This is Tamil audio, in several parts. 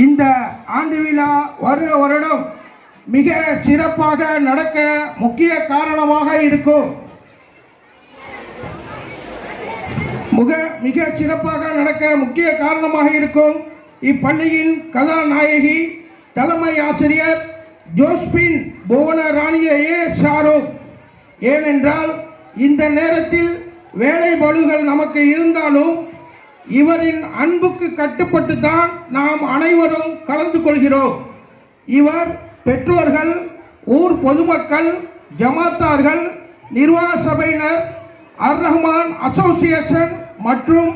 இந்த ஆண்டு விழா வருடம் மிக சிறப்பாக நடக்க முக்கிய காரணமாக இருக்கும். மிக சிறப்பாக நடக்க முக்கிய காரணமாக இருக்கும் இப்பள்ளியின் கதாநாயகி தலைமை ஆசிரியர் ஜோஸ்பின் புவனராணியே சாரும். ஏனென்றால் இந்த நேரத்தில் வேலை பளுகள் நமக்கு இருந்தாலும் இவரின் அன்புக்கு கட்டுப்பட்டு தான் நாம் அனைவரும் கலந்து கொள்கிறோம். இவர் பெற்றோர்கள், ஊர் பொதுமக்கள், ஜமாத்தார்கள், நிர்வாக சபையினர், அர் ரஹ்மான் அசோசியேஷன் மற்றும்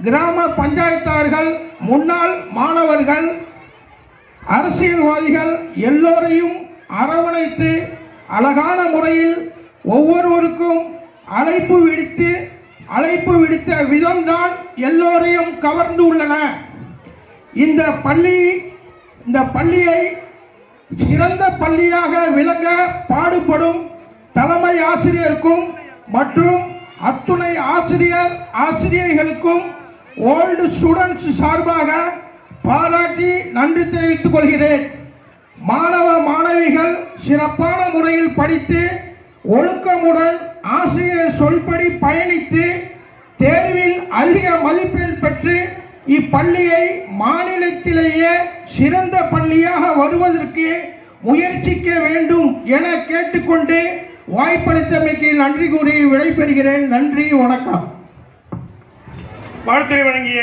கிராம பஞ்சாயத்தார்கள், முன்னாள் மாணவர்கள், அரசியல்வாதிகள் எல்லோரையும் அரவணைத்து அழகான முறையில் ஒவ்வொருவருக்கும் அழைப்பு விடுத்த விதம்தான் எல்லோரையும் கவர்ந்து உள்ளன. இந்த பள்ளியை சிறந்த பள்ளியாக விளங்க பாடுபடும் தலைமை ஆசிரியருக்கும் மற்றும் அத்துணை ஆசிரியர்களுக்கும் ஓல்டு ஸ்டூடெண்ட்ஸ் சார்பாக பாராட்டி நன்றி தெரிவித்துக் கொள்கிறேன். மாணவ மாணவிகள் சிறப்பான முறையில் படித்து ஒழுக்கமுடன் ஆசிரியர் சொல்படி பயணித்து தேர்வில் அதிக மதிப்பெண் பெற்று இப்பள்ளியை மாநிலத்திலேயே சிறந்த பள்ளியாக வருவதற்கு முயற்சிக்க வேண்டும் என கேட்டுக்கொண்டு வாய்ப்பளித்தமைக்கு நன்றி கூறி விடைபெறுகிறேன். நன்றி, வணக்கம். வாழ்த்துறை வழங்கிய